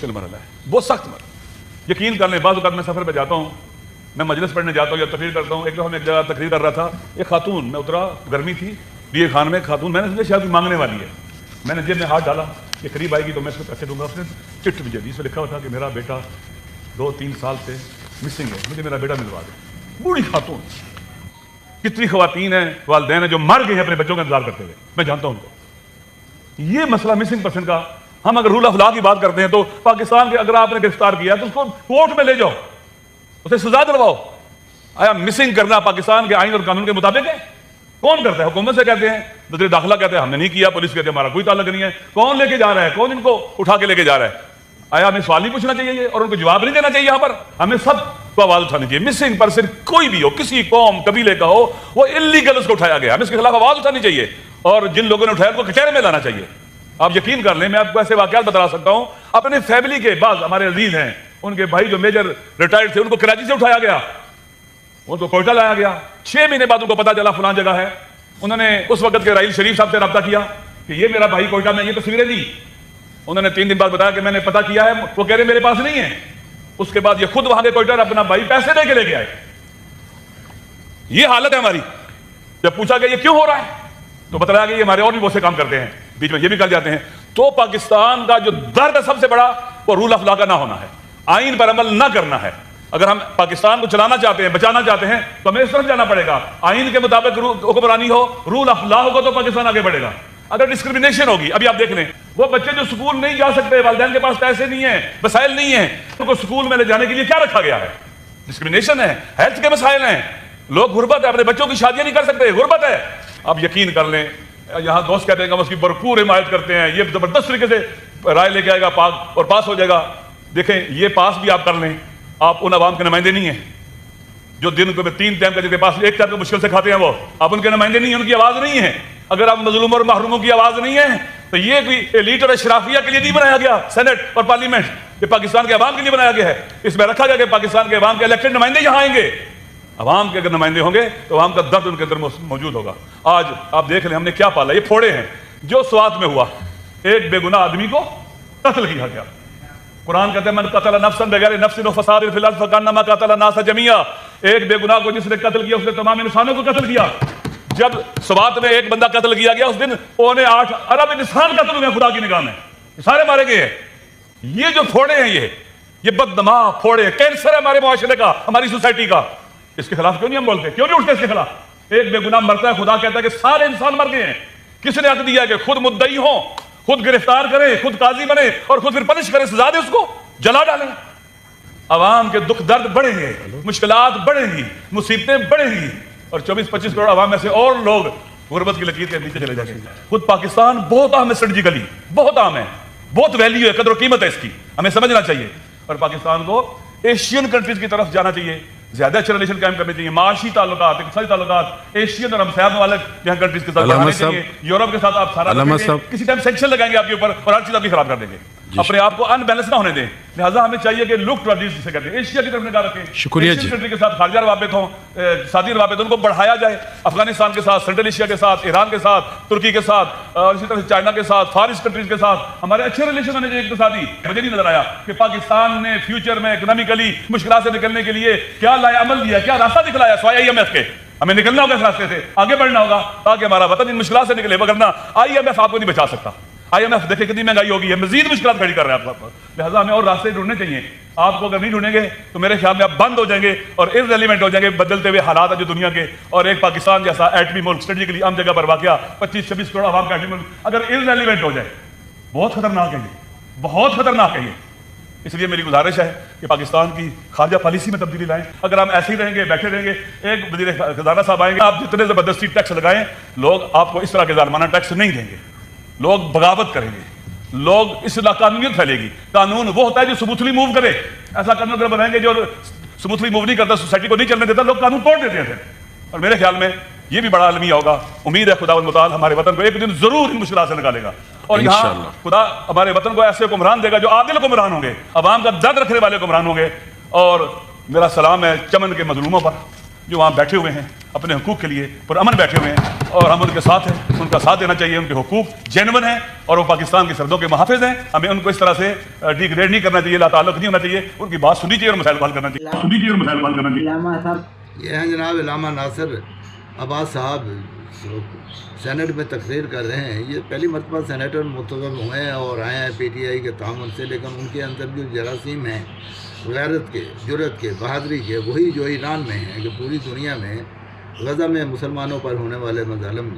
مرحلہ ہے, بہت سخت مرحلہ. یقین کر لیں, بعض اوقات میں سفر پہ جاتا ہوں, میں مجلس پڑھنے جاتا ہوں یا تقریر کرتا ہوں. ایک دفعہ میں ایک جگہ تقریر کر رہا تھا, ایک خاتون, میں اترا, گرمی تھی, ڈی اے خان میں ایک خاتون, میں نے سوچا شاید مانگنے والی ہے, میں نے جیب میں ہاتھ ڈالا, یہ قریب آئے گی تو میں اس کو پیسے دوں گا. اس نے چٹ مجھے دی, اس میں لکھا ہوا تھا کہ میرا بیٹا 2-3 سال سے مسنگ ہے, مجھے میرا بیٹا ملوا دے. بوڑھی خاتون. کتنی خواتین ہیں, والدین ہیں جو مر گئے ہیں اپنے بچوں کا انتظار کرتے ہوئے, میں جانتا ہوں ان کو. یہ مسئلہ مسنگ پرسن کا, ہم اگر رول آف لا کی بات کرتے ہیں تو پاکستان کے اگر آپ نے گرفتار کیا تو اس کو کورٹ میں لے جاؤ, اسے سزا دلواؤ. آیا مسنگ کرنا پاکستان کے آئین اور قانون کے مطابق ہے؟ کون کرتا ہے؟ حکومت سے کہتے ہیں, وزیر داخلہ کہتے ہیں ہم نے نہیں کیا, پولیس کہتے ہیں ہمارا کوئی تعلق نہیں ہے. کون لے کے جا رہا ہے, کون ان کو اٹھا کے لے کے جا رہا ہے؟ آیا ہمیں سوال نہیں پوچھنا چاہیے اور ان کو جواب نہیں دینا چاہیے؟ یہاں پر ہمیں سب کو آواز اٹھانی چاہیے. مسنگ پرسن کوئی بھی ہو, کسی قوم قبیلے کا ہو, وہ انلیگل اس کو اٹھایا گیا, ہمیں اس کے خلاف آواز اٹھانی چاہیے اور جن لوگوں نے اٹھایا ان کو کچہرے میں لانا چاہیے. آپ یقین کر لیں, میں آپ کو ایسے واقعات بتا سکتا ہوں, اپنے فیملی کے بعض ہمارے عزیز ہیں, ان کے بھائی جو میجر ریٹائرڈ تھے, ان کو کراچی سے اٹھایا گیا, ان کو کوئٹہ لایا گیا. 6 مہینے بعد ان کو پتا چلا فلان جگہ ہے. انہوں نے اس وقت کے راحیل شریف صاحب سے رابطہ کیا کہ یہ میرا بھائی کوئٹہ میں, یہ تصویریں دی. انہوں نے 3 دن بعد بتایا کہ میں نے پتا کیا ہے, وہ کہہ رہے میرے پاس نہیں ہے. اس کے بعد یہ خود وہاں کے کوئٹہ اپنا بھائی پیسے دے کے لے کے آئے. یہ حالت ہے ہماری. جب پوچھا کہ یہ کیوں ہو رہا ہے تو بتایا کہ یہ ہمارے اور بھی بہت سے کام کرتے ہیں, بیچ میں یہ بھی کر جاتے ہیں. تو پاکستان کا جو درد ہے سب سے بڑا, وہ رول آف لا کا نہ ہونا ہے, آئین پر عمل نہ کرنا ہے. اگر ہم پاکستان کو چلانا چاہتے ہیں, بچانا چاہتے ہیں, تو ہمیں اس طرف جانا پڑے گا. آئین کے مطابق حکمرانی ہو, رول آف لا ہوگا تو پاکستان آگے بڑھے گا. اگر ڈسکریمنیشن ہوگی, ابھی آپ دیکھ لیں, وہ بچے جو سکول نہیں جا سکتے, والدین کے پاس پیسے نہیں ہیں, وسائل نہیں ہیں, ان کو سکول میں لے جانے کے لیے کیا رکھا گیا ہے؟ ڈسکریمنیشن ہے, ہیلتھ کے مسائل ہیں, لوگ غربت ہے, اپنے بچوں کی شادیاں نہیں کر سکتے, غربت ہے. آپ یقین کر لیں, یہاں دوست کہتے ہیں کہ ہم اس کی بھرپور حمایت کرتے ہیں, یہ زبردست طریقے سے رائے لے کے آئے گا پاک اور پاس ہو جائے گا. دیکھیں, یہ پاس بھی آپ کر لیں, آپ ان عوام کے نمائندے نہیں ہیں جو دن کو 3 ٹائم کا, جن کے پاس 1 ٹائم کو مشکل سے کھاتے ہیں, وہ آپ ان کے نمائندے نہیں ہیں, ان کی آواز نہیں ہے. اگر آپ مظلوموں اور محروموں کی آواز نہیں ہے تو یہ کوئی ایلیٹ اور اشرافیہ کے لیے نہیں بنایا گیا سینٹ اور پارلیمنٹ, یہ پاکستان کے عوام کے لیے بنایا گیا ہے. اس میں رکھا گیا کہ پاکستان کے عوام کے الیکٹڈ نمائندے یہاں آئیں گے. عوام کے اگر نمائندے ہوں گے تو عوام کا درد ان کے اندر موجود ہوگا. آج آپ دیکھ لیں ہم نے کیا پالا, یہ پھوڑے ہیں جو سوات میں ہوا, ایک بے گناہ آدمی کو قتل کیا گیا. قرآن کہتے ہیں من قتل نفسا بغیر نفس فساد فی الارض فکانما قتل الناس جميعا. ایک بے گناہ کو جس نے قتل کیا اس نے تمام انسانوں کو قتل کیا. جب سوات میں ایک بندہ قتل کیا گیا, اس دن 8 ارب انسان قتل ہوئے خدا کی نگاہ میں, سارے مارے گئے ہیں. یہ جو پھوڑے ہیں, یہ بددماغ پھوڑے, کینسر ہے ہمارے معاشرے کا, ہماری سوسائٹی کا. اس کے خلاف کیوں نہیں ہم بولتے, کیوں نہیں اٹھتے اس کے خلاف؟ ایک بے گناہ مرتا ہے, خدا کہتا ہے کہ سارے انسان مر گئے ہیں. کس نے حق دیا کہ خود مدعی ہوں, خود گرفتار کریں, خود قاضی بنے اور خود پھر پنش کریں, سزا دے, اس کو جلا ڈالیں؟ عوام کے دکھ درد بڑھیں گے, مشکلات بڑھیں گی, مصیبتیں بڑھیں گی, اور 24-25 کروڑ عوام میں سے اور لوگ غربت کی لکیر کے نیچے چلے جائیں گے. خود پاکستان بہت اہم ہے, اسٹریٹجیکلی بہت اہم ہے, بہت ویلیو ہے, قدر و قیمت ہے اس کی, ہمیں سمجھنا چاہیے. اور پاکستان کو ایشین کنٹریز کی طرف جانا چاہیے, زیادہ اچھے ریلیشن قائم کرنے چاہیے, معاشی تعلقات, اقتصادی تعلقات ایشین اور ہمسایہ ممالک جہاں کنٹریز کے ساتھ بڑھانے چاہیے. یورپ کے ساتھ آپ سارا کسی ٹائم سینکشن لگائیں گے آپ کے اوپر اور ہر چیز آپ کی خراب کر دیں گے, اپنے آپ کو ان بیلنس نہ ہونے دیں. لہٰذا ہمیں چاہیے کہ لک ٹو دیس جسے کہتے ہیں, ایشیا کی طرف نگاہ رکھیں. شکریہ جی. کنٹری کے ساتھ خارجہ روابط ہوں, ساتھی روابط, ان کو بڑھایا جائے. افغانستان کے ساتھ, سینٹرل ایشیا کے ساتھ, ایران کے ساتھ, ترکی کے ساتھ, اور اسی طرح چائنا کے ساتھ, فار ایسٹ کنٹریز کے ساتھ ہمارے اچھے ریلیشن ہونے چاہیے اقتصادی. مجھے نہیں نظر آیا کہ پاکستان نے فیوچر میں اکنامکلی مشکلات سے نکلنے کے لیے کیا لایا, عمل دیا, کیا راستہ دکھلایا سوائے IMF کے. ہمیں نکلنا ہوگا اس راستے سے, آگے بڑھنا ہوگا تاکہ ہمارا وطن ان مشکلات سے نکلے, وگرنہ IMF آپ کو نہیں بچا سکتا. IMF دیکھیں کتنی مہنگائی ہوگی ہے, مزید مشکلات کھڑی کر رہے ہیں آپ. لہٰذا ہمیں اور راستے ڈھونڈنے چاہیے. آپ کو اگر نہیں ڈھونڈیں گے تو میرے خیال میں آپ بند ہو جائیں گے اور ارریلیونٹ ہو جائیں گے. بدلتے ہوئے حالات ہیں جو دنیا کے, اور ایک پاکستان جیسا ایٹمی ملک, اسٹریٹجیکلی عام جگہ پر واقع 25-26 کروڑ عوام کا ایٹمی ملک اگر ارریلیونٹ ہو جائے, بہت خطرناک ہے, یہ بہت خطرناک ہے. اس لیے میری گزارش ہے کہ پاکستان کی خارجہ پالیسی میں تبدیلی لائیں. اگر ہم ایسے ہی رہیں گے, بیٹھے رہیں گے, ایک وزیر خزانہ صاحب آئیں گے, آپ جتنے زبردستی ٹیکس لگائیں, لوگ آپ کو اس طرح کے ظالمانہ ٹیکس نہیں دیں گے, لوگ بغاوت کریں گے, لوگ اس قانونیت پھیلے گی. قانون وہ ہوتا ہے جو سموتھلی موو کرے. ایسا قانون اگر بنائیں گے جو سموتھلی موو نہیں کرتا, سوسائٹی کو نہیں چلنے دیتا, لوگ قانون توڑ دیتے ہیں. اور میرے خیال میں یہ بھی بڑا المیہ ہوگا. امید ہے خدا متعال ہمارے وطن کو ایک دن ضرور ان مشکلات سے نکالے گا, اور یہاں خدا ہمارے وطن کو ایسے حکمران دے گا جو عادل حکمران ہوں گے, عوام کا درد رکھنے والے حکمران ہوں گے. اور میرا سلام ہے چمن کے مظلوموں پر, جو وہاں بیٹھے ہوئے ہیں اپنے حقوق کے لیے پرامن بیٹھے ہوئے ہیں، اور ہم ان کے ساتھ ہیں، ان کا ساتھ دینا چاہیے. ان کے حقوق جینون ہیں اور وہ پاکستان کی سرحدوں کے محافظ ہیں. ہمیں ان کو اس طرح سے ڈیگریڈ نہیں کرنا چاہیے، لا تعلق نہیں ہونا چاہیے. ان کی بات سننی چاہیے اور مسائل کو حل کرنا چاہیے. علامہ صاحب یہ ہیں جناب علامہ ناصر عباس صاحب سینٹ میں تقریر کر رہے ہیں. یہ پہلی مرتبہ سینیٹر منتخب ہوئے ہیں اور آئے ہیں پی ٹی آئی کے تعاون سے، لیکن ان کے اندر جو جراثیم ہیں غیرت کے، جرأت کے، بہادری کے، وہی جو ایران میں ہیں کہ پوری دنیا میں غزہ میں مسلمانوں پر ہونے والے مظالم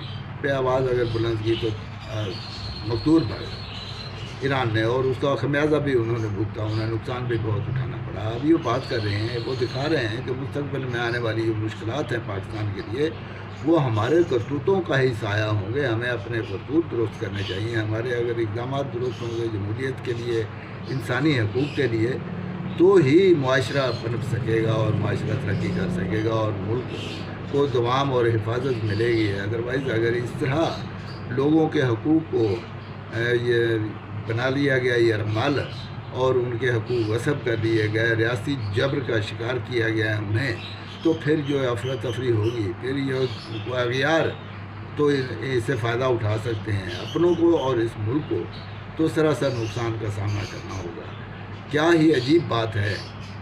پہ آواز اگر بلند کی تو مقتول پر ایران نے، اور اس کا خمیازہ بھی انہوں نے بھگتا، انہیں نقصان بھی بہت اٹھانا پڑا. اب یہ بات کر رہے ہیں، وہ دکھا رہے ہیں کہ مستقبل میں آنے والی جو مشکلات ہیں پاکستان کے لیے وہ ہمارے کرتوتوں کا ہی سایہ ہوں گے. ہمیں اپنے کرتوت درست کرنے چاہیے. ہمارے اگر اقدامات درست ہوں گے جمہوریت کے لیے، انسانی حقوق کے لیے، تو ہی معاشرہ پنپ سکے گا اور معاشرہ ترقی کر سکے گا اور ملک کو دوام اور حفاظت ملے گی. ادروائز اگر اس طرح لوگوں کے حقوق کو یہ بنا لیا گیا یرغمال اور ان کے حقوق غصب کر دیے گئے، ریاستی جبر کا شکار کیا گیا ہے انہیں، تو پھر جو افراتفری ہوگی، پھر یہ اغیار تو اس سے فائدہ اٹھا سکتے ہیں. اپنوں کو اور اس ملک کو تو سراسر نقصان کا سامنا کرنا ہوگا. کیا ہی عجیب بات ہے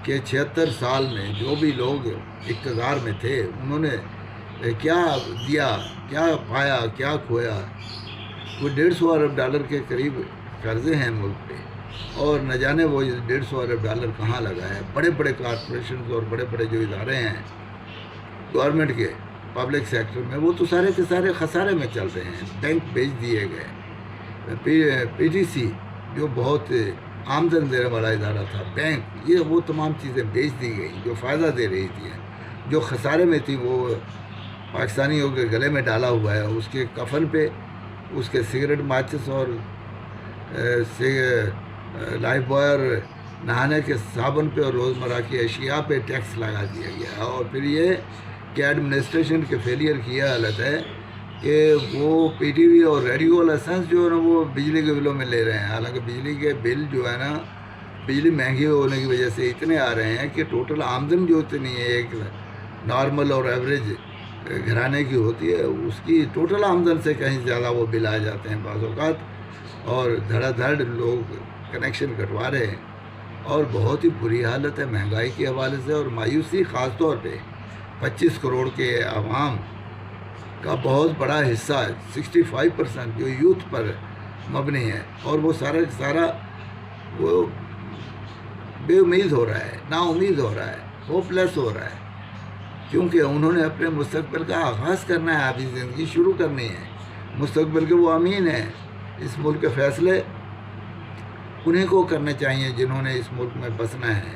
کہ 76 سال میں جو بھی لوگ اقتدار میں تھے انہوں نے کیا دیا، کیا پایا، کیا کھویا. وہ 150 ارب ڈالر کے قریب قرضے ہیں ملک پہ، اور نہ جانے وہ 150 ارب ڈالر کہاں لگا ہے. بڑے بڑے کارپوریشنز اور بڑے بڑے جو ادارے ہیں گورنمنٹ کے پبلک سیکٹر میں، وہ تو سارے کے سارے خسارے میں چل رہے ہیں. بینک بیچ دیے گئے. پی ٹی سی جو بہت آمدن دینے والا ادارہ تھا، بینک، یہ وہ تمام چیزیں بیچ دی گئیں جو فائدہ دے رہی تھیں. جو خسارے میں تھی وہ پاکستانیوں کے گلے میں ڈالا ہوا ہے. اس کے کفن پہ، اس کے سگریٹ، ماچس اور لائف بوائے اور نہانے کے صابن پہ اور روزمرہ کی اشیاء پہ ٹیکس لگا دیا گیا. اور پھر یہ کہ ایڈمنسٹریشن کے فیلئر کی یہ حالت ہے کہ وہ پی ٹی وی اور ریڈیو لائسنس جو ہے نا وہ بجلی کے بلوں میں لے رہے ہیں. حالانکہ بجلی کے بل جو ہے نا، بجلی مہنگی ہونے کی وجہ سے اتنے آ رہے ہیں کہ ٹوٹل آمدن جو اتنی ہے ایک نارمل اور ایوریج گھرانے کی ہوتی ہے، اس کی ٹوٹل آمدن سے کہیں زیادہ وہ بل آ جاتے ہیں بعض اوقات. اور دھڑا دھڑ لوگ کنیکشن کٹوا رہے ہیں اور بہت ہی بری حالت ہے مہنگائی کے حوالے سے. اور مایوسی خاص طور پہ 25 کروڑ کے عوام کا بہت بڑا حصہ 65% جو یوتھ پر مبنی ہے، اور وہ سارا سارا وہ بے امید ہو رہا ہے، نا امید ہو رہا ہے، ہوپ لیس ہو رہا ہے، کیونکہ انہوں نے اپنے مستقبل کا آغاز کرنا ہے، ابھی زندگی شروع کرنی ہے. مستقبل کے وہ امین ہیں. اس ملک کے فیصلے انہیں کو کرنے چاہیے جنہوں نے اس ملک میں بسنا ہے.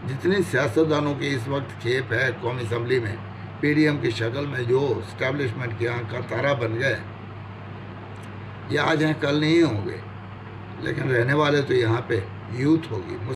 جتنی سیاستدانوں کی اس وقت کھیپ ہے قومی اسمبلی میں پی ڈی ایم کی شکل میں، جو اسٹیبلشمنٹ کے یہاں کا تارا بن گئے، یہ آج ہیں کل نہیں ہوں گے، لیکن رہنے والے تو یہاں پہ یوتھ ہوگی.